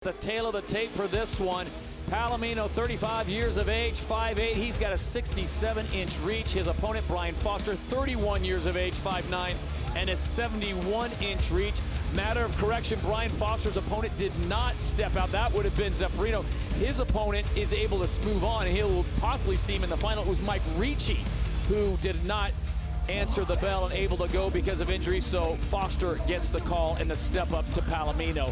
The tail of the tape for this one. Palomino, 35 years of age, 5'8". He's got a 67-inch reach. His opponent, Brian Foster, 31 years of age, 5'9", and a 71-inch reach. Matter of correction, Brian Foster's opponent did not step out. That would have been Zeffirino. His opponent is able to move on, and he'll possibly see him in the final. It was Mike Ricci who did not answer the bell and able to go because of injury. So Foster gets the call and the step up to Palomino.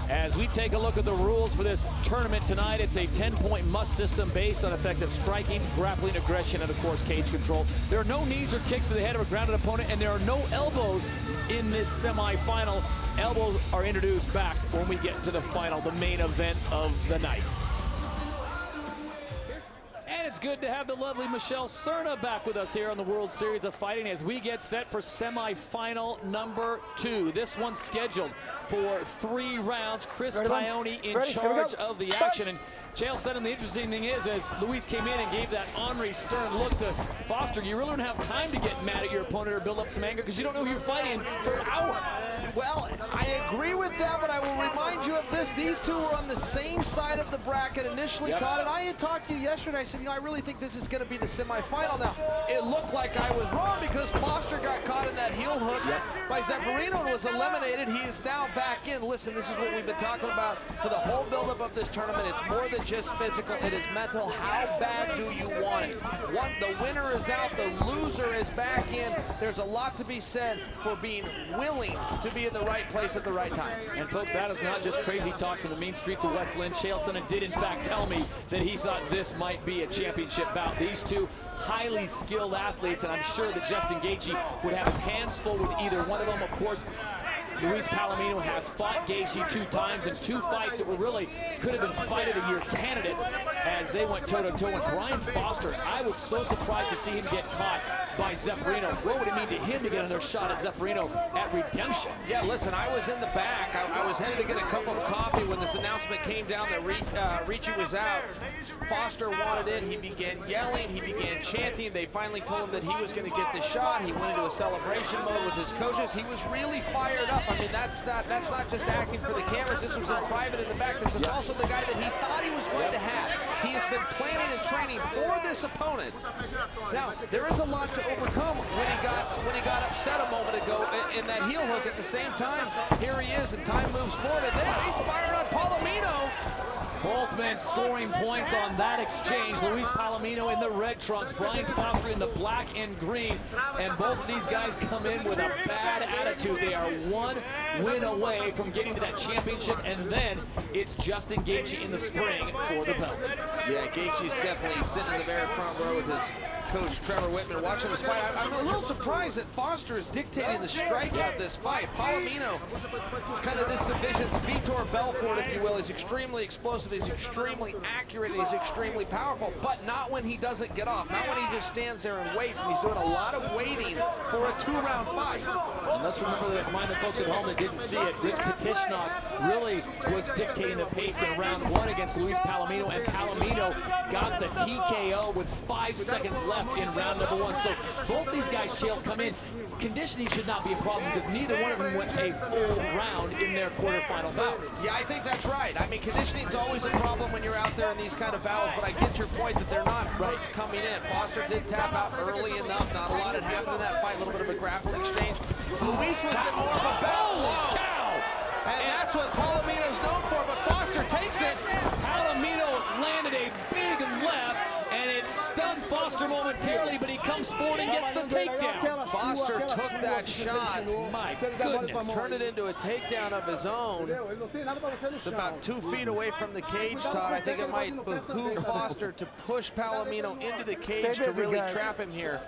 As we take a look at the rules for this tournament tonight, it's a 10-point must system based on effective striking, grappling, aggression, and of course cage control. There are no knees or kicks to the head of a grounded opponent, and there are no elbows in this semifinal. Elbows are introduced back when we get to the final, the main event of the night. And it's good to have the lovely Michelle Serna back with us here on the World Series of Fighting as we get set for semifinal number 2. This one's scheduled for 3 rounds. Chris Tione in charge of the action. And Chael said, and the interesting thing is, as Luis came in and gave that Henri Stern look to Foster, you really don't have time to get mad at your opponent or build up some anger because you don't know who you're fighting for an hour. Well, I agree with that, but I will remind you of this. These two were on the same side of the bracket initially, Todd, and I had talked to you yesterday. I said, I really think this is going to be the semifinal. Now, it looked like I was wrong because Foster got caught in that heel hook by Zeffirino and was eliminated. He is now back in. Listen, this is what we've been talking about for the whole buildup of this tournament. It's more than just physical. It is mental. How bad do you want it? The winner is out. The loser is back in. There's a lot to be said for being willing to be in the right place at the right time. And folks, that is not just crazy talk from the mean streets of West Lynn. Chael Sonnen did in fact tell me that he thought this might be a championship bout. These two highly skilled athletes, and I'm sure that Justin Gaethje would have his hands full with either one of them. Of course, Luis Palomino has fought Gaethje 2 times in 2 fights that were really could have been fight of the year candidates as they went toe-to-toe with Brian Foster. I was so surprised to see him get caught by Zeffirino. What would it mean to him to get another shot at Zeffirino at redemption? Yeah, listen, I was in the back. I was headed to get a cup of coffee when this announcement came down that Ricci was out. Foster wanted it. He began yelling. He began chanting. They finally told him that he was going to get the shot. He went into a celebration mode with his coaches. He was really fired up. I mean, that's not just acting for the cameras. This was in private in the back. This is also the guy that he thought he was going to have. He has been planning and training for this opponent. Now, there is a lot to overcome when he got upset a moment ago in that heel hook. At the same time, here he is, and time moves forward, and there he's fired on Palomino. Both men scoring points on that exchange. Luis Palomino in the red trunks, Brian Foster in the black and green. And both of these guys come in with a bad attitude. They are 1 win away from getting to that championship, and then it's Justin Gaethje in the spring for the belt. Yeah, Gaethje's definitely sitting in the very front row with his coach Trevor Whitman watching this fight. I'm a little surprised that Foster is dictating the striking of this fight. Palomino is kind of this division's Vitor Belfort, if you will. He's extremely explosive, he's extremely accurate, he's extremely powerful, but not when he doesn't get off, not when he just stands there and waits, and he's doing a lot of waiting for a 2-round fight. And let's remind the folks at home that didn't see it, Rich Petishnock really was dictating the pace in round 1 against Luis Palomino, and Palomino got the TKO with 5 seconds left in round number 1. So both these guys, Chael, come in. Conditioning should not be a problem because neither one of them went a full round in their quarterfinal bout. Yeah, I think that's right. I mean, conditioning is always a problem when you're out there in these kind of battles, but I get your point that they're not coming in. Foster did tap out early enough. Not a lot had happened in that fight. A little bit of a grappling exchange. Luis was in more of a battle. And that's what Palomino's known for, but Foster takes it. Palomino landed a big left, and it stunned Foster momentarily, but he comes forward and gets the takedown. Foster took that shot. My goodness. Turned it into a takedown of his own. It's about 2 feet away from the cage, Todd. I think it might behoove Foster to push Palomino into the cage to really trap him here.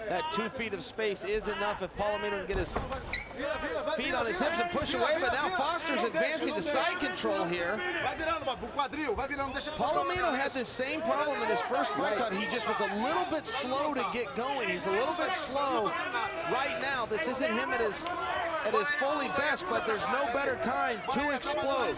That 2 feet of space is enough if Palomino can get his feet on his hips and push away, but now Foster's advancing to side control here. Palomino had this same problem in his first fight. He just was a little bit slow to get going. He's a little bit slow right now. This isn't him at his fully best, but there's no better time to explode.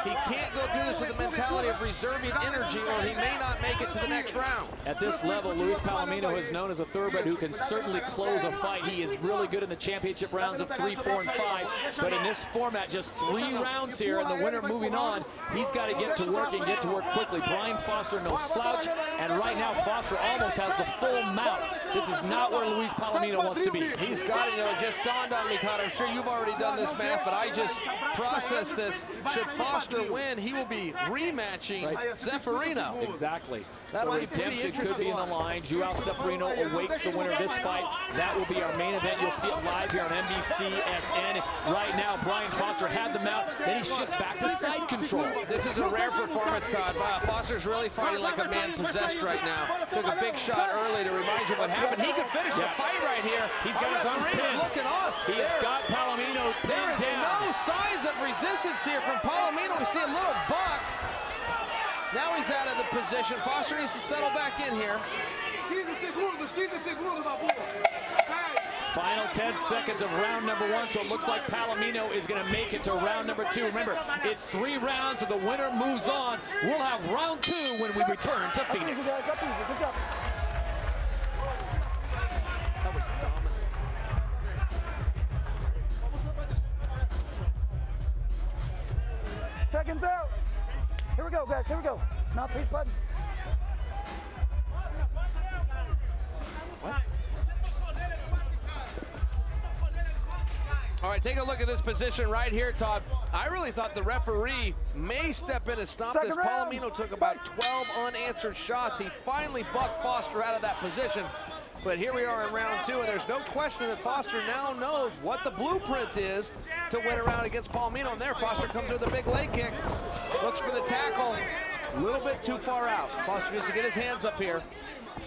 He can't go through this with the mentality of reserving energy, or he may not make it to the next round. At this level, Luis Palomino is known as a thoroughbred who can certainly close a fight. He is really good in the championship rounds of 3, 4, and 5. But in this format, just 3 rounds here, and the winner moving on, he's got to get to work and get to work quickly. Brian Foster, no slouch, and right now Foster almost has the full mount. This is not where Luis Palomino wants to be. He's got it. It just dawned on me, Todd. I'm sure you've already done this math, but I just processed this. Should Foster win, he will be rematching Zeffirino. Exactly. So redemption could be in the line. Joao Zeffirino awaits the winner of this fight. That will be our main event. You'll see it live here on NBCSN. Right now, Brian Foster had the mount. Then he shifts back to side control. This is a rare performance, Todd. Foster's really fighting like a man possessed right now. Took a big shot early to remind you what happened. He could finish the fight right here. He's got his arms pinned. Looking on. He has got Palomino pinned down. There is no signs of resistance here from Palomino. We see a little buck. Now he's out of the position. Foster needs to settle back in here. 15 segundos, babu. Final 10 seconds of round number 1, so it looks like Palomino is going to make it to round number 2. Remember, it's 3 rounds, so the winner moves on. We'll have round 2 when we return to Phoenix. Good job. That was dominant. Seconds out. Here we go, guys. Here we go. Mouthpiece button. All right, take a look at this position right here, Todd. I really thought the referee may step in and stop this. Palomino took about 12 unanswered shots. He finally bucked Foster out of that position. But here we are in round 2, and there's no question that Foster now knows what the blueprint is to win a round against Palomino. And there, Foster comes with a big leg kick. Looks for the tackle. A little bit too far out. Foster needs to get his hands up here.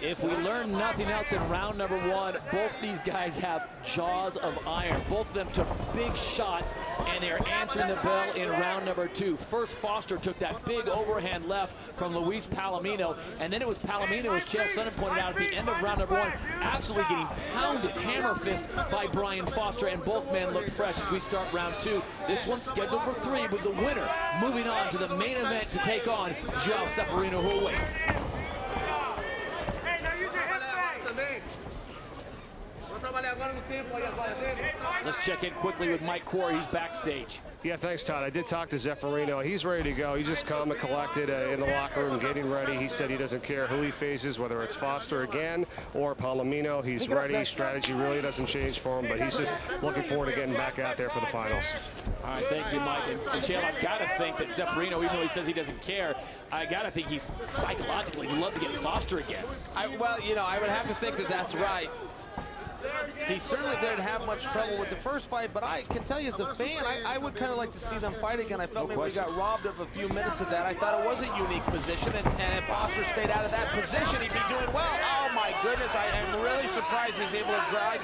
If we learn nothing else in round number 1, both these guys have jaws of iron. Both of them took big shots, and they're answering the bell in round number 2. First, Foster took that big overhand left from Luis Palomino, and then it was Palomino, as Chael Sonnen pointed out, at the end of round number 1, absolutely getting pounded hammer fist by Brian Foster, and both men look fresh as we start round 2. This one's scheduled for 3, with the winner moving on to the main event to take on Joao Zeffirino, who awaits. Let's check in quickly with Mike Corey. He's backstage. Yeah, thanks, Todd. I did talk to Zeffirino. He's ready to go. He's just calm and collected in the locker room, getting ready. He said he doesn't care who he faces, whether it's Foster again or Palomino. He's ready. Strategy really doesn't change for him, but he's just looking forward to getting back out there for the finals. All right, thank you, Mike. And Chael, I've got to think that Zeffirino, even though he says he doesn't care, I got to think he's psychologically, he'd love to get Foster again. Well, you know, I would have to think that that's right. He certainly didn't have much trouble with the first fight, but I can tell you as a fan, I would kind of like to see them fight again. I felt maybe we got robbed of a few minutes of that. I thought it was a unique position, and if Foster stayed out of that position, he'd be doing well. Oh my goodness, I am really surprised he's able to drag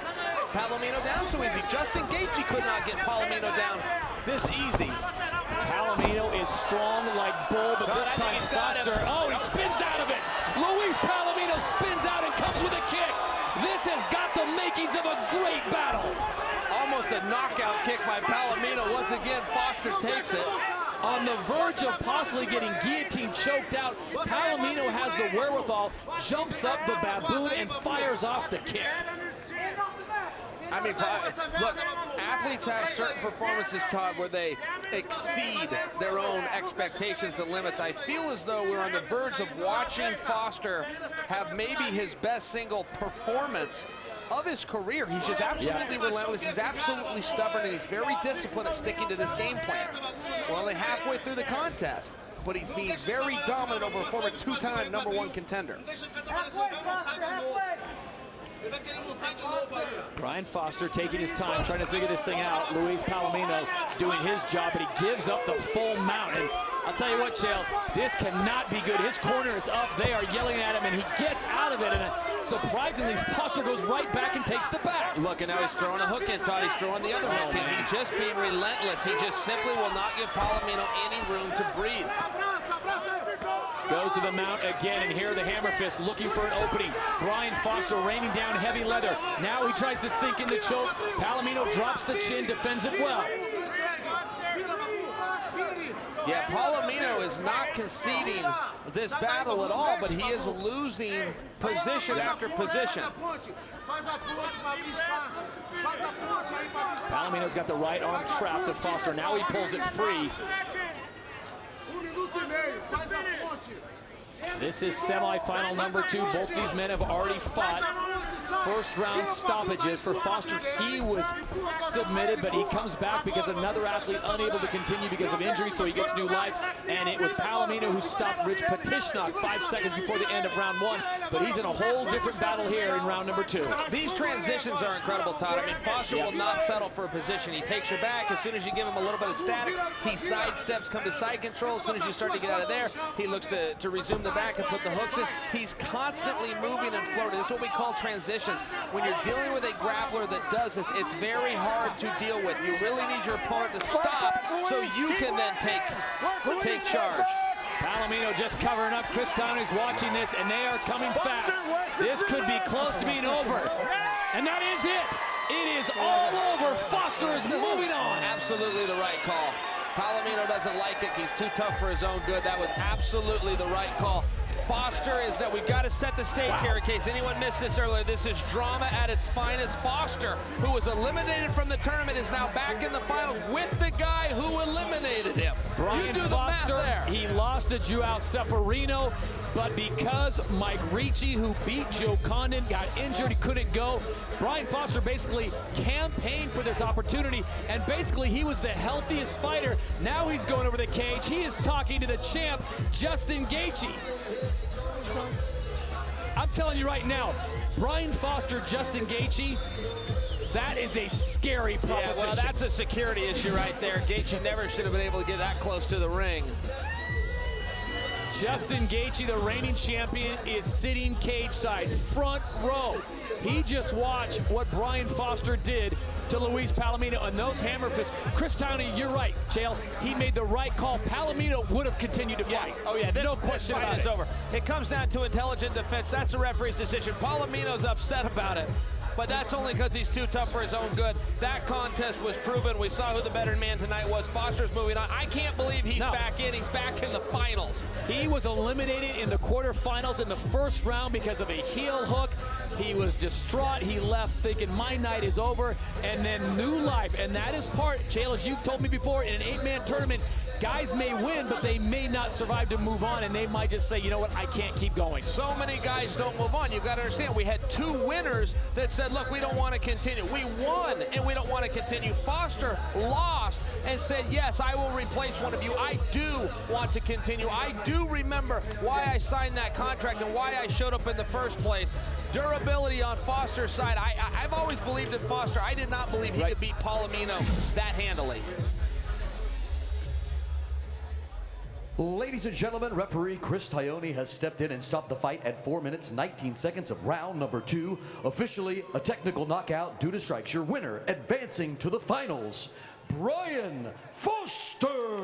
Palomino down so easy. Justin Gaethje could not get Palomino down this easy. Palomino is strong like bull, but this time Foster, oh, he spins out of it. Luis Palomino spins out and comes with a kick. This has got the makings of a great battle. Almost a knockout kick by Palomino. Once again, Foster takes it. On the verge of possibly getting guillotine choked out, Palomino has the wherewithal, jumps up the baboon, and fires off the kick. I mean, look, athletes have certain performances, Todd, where they exceed their own expectations and limits. I feel as though we're on the verge of watching Foster have maybe his best single performance of his career. He's just absolutely relentless. He's absolutely stubborn, and he's very disciplined at sticking to this game plan. We're only halfway through the contest, but he's being very dominant over a former 2-time #1 contender. Brian Foster taking his time, trying to figure this thing out. Luis Palomino doing his job, but he gives up the full mount. And I'll tell you what, Chael, this cannot be good. His corner is up. They are yelling at him, and he gets out of it. And surprisingly, Foster goes right back and takes the back. Look, and now he's throwing a hook in, Todd. He's throwing the other hook in. He's just being relentless. He just simply will not give Palomino any room to breathe. Goes to the mount again, and here the hammer fist looking for an opening. Brian Foster raining down heavy leather. Now he tries to sink in the choke. Palomino drops the chin, defends it well. Yeah, Palomino is not conceding this battle at all, but he is losing position after position. Palomino's got the right arm trapped to Foster. Now he pulls it free. This is semifinal number 2. Both these men have already fought first round stoppages. For Foster, he was submitted, but he comes back because another athlete unable to continue because of injury, so he gets new life. And it was Palomino who stopped Rich Petishnock 5 seconds before the end of round 1, but he's in a whole different battle here in round number 2. These transitions are incredible, Todd. I mean, Foster will not settle for a position. He takes your back. As soon as you give him a little bit of static, he sidesteps, come to side control. As soon as you start to get out of there, he looks to resume the back and put the hooks in. He's constantly moving and floating. This is what we call transitions. When you're dealing with a grappler that does this, it's very hard to deal with. You really need your opponent to stop so you can then take charge. Palomino just covering up. Chris Townley's watching this, and they are coming fast. This could be close to being over. And that is it. It is all over. Foster is moving on. Absolutely the right call. Palomino doesn't like it. He's too tough for his own good. That was absolutely the right call. Foster is that we've got to set the stage here in case anyone missed this earlier. This is drama at its finest. Foster, who was eliminated from the tournament, is now back in the finals with the guy who eliminated him. Brian Foster, he lost to Joao Ceferino, but because Mike Ricci, who beat Joe Condon, got injured, he couldn't go. Brian Foster basically campaigned for this opportunity, and basically he was the healthiest fighter. Now he's going over the cage. He is talking to the champ, Justin Gaethje. I'm telling you right now, Brian Foster, Justin Gaethje, that is a scary proposition. Yeah, well, that's a security issue right there. Gaethje never should have been able to get that close to the ring. Justin Gaethje, the reigning champion, is sitting cage side, front row. He just watched what Brian Foster did to Luis Palomino, and those hammer fists. Chris Townley, you're right, Chael. He made the right call. Palomino would have continued to fight. Oh yeah, no question about it. Over. It comes down to intelligent defense. That's the referee's decision. Palomino's upset about it, but that's only because he's too tough for his own good. That contest was proven. We saw who the better man tonight was. Foster's moving on. I can't believe he's back in. He's back in the finals. He was eliminated in the quarterfinals in the first round because of a heel hook. He was distraught. He left thinking my night is over, and then new life. And that is part, Chael, as you've told me before, in an 8-man tournament, guys may win, but they may not survive to move on, and they might just say, you know what, I can't keep going. So many guys don't move on. You've got to understand, we had 2 winners that said, look, we don't want to continue. We won, and we don't want to continue. Foster lost and said, yes, I will replace one of you. I do want to continue. I do remember why I signed that contract and why I showed up in the first place. Durability on Foster's side. I've always believed in Foster. I did not believe he could beat Palomino that handily. Ladies and gentlemen, referee Chris Townley has stepped in and stopped the fight at 4 minutes, 19 seconds of round number 2. Officially a technical knockout due to strikes. Your winner advancing to the finals, Brian Foster.